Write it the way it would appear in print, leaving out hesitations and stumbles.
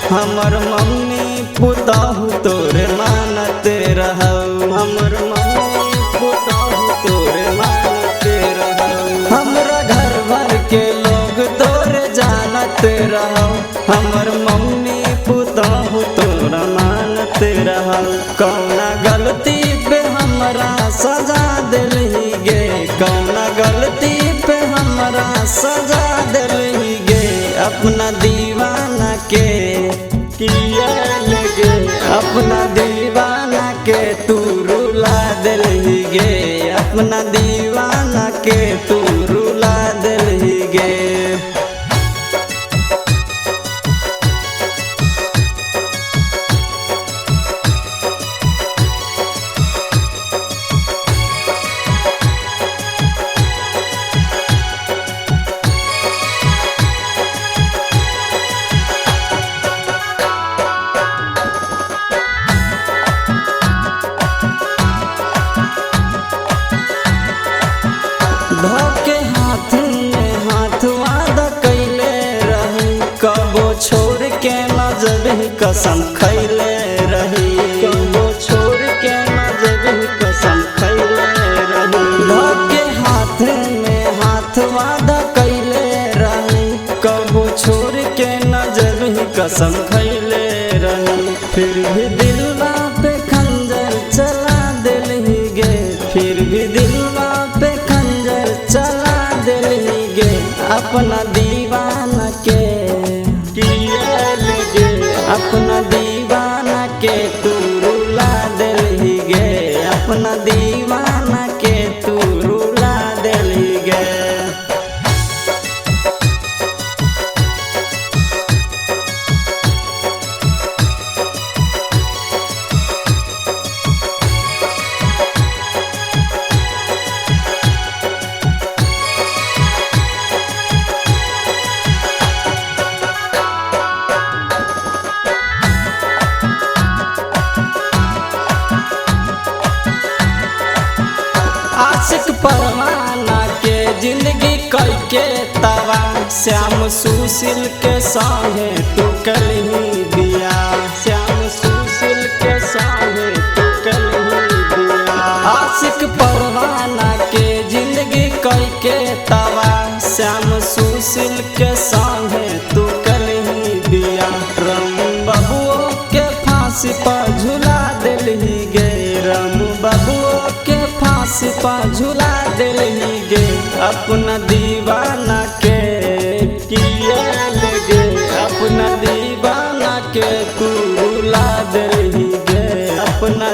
हमर मम्मी पुताहु तोरे मानते रहौ, हमर मम्मी पुताहु तोरे मानते रहौ। हमरा घर भर के लोग तोरे जानते रहौ, हमर मम्मी पुताहु तोरा मानते रहौ। कौना गलती पे हमरा सजा दिलही गे, कौना गलती पे हमरा सजा दिलही गे। अपना दीवाना के किया लगे, अपना दीवाना के तू रुला दिलही गे, अपना दीवाना के तू रुला दिलही गे। धोके हाथ में हाथ वादा कैले रही, कबो छोड़ के न जबही कसम खैले रही, कबो छोड़ के न जबही कसम खैले रही। धोके हाथ में हाथ वादा कैले रही, कबो छोड़ के न जबही कसम खैले रही। फिर भी दिलवा पे खंजर चला दिलही गे, फिर भी दिलवा पे चला दिलही गे। अपना दीवाना के किया लगे, अपना दीवाना के तू रुला दिलही गे, अपना दीवाना के तू रुला दिलही गे। आशिक परवाना के जिंदगी कई के तवा, श्याम सुशील के संगे तू कलही बिया, श्याम सुशील के संगे तू कलही बिया। आशिक परवाना के जिंदगी कई के तवा, श्याम सुशील के संगे तू कलही बिया। राम बाबुओ के फांसी पर झूला दिलही गे, राम बाबुओ के फांसी पर झूला दिलही गे। अपना दीवाना के किया लगे, अपना दीवाना के तू रुला दिलही गे, अपना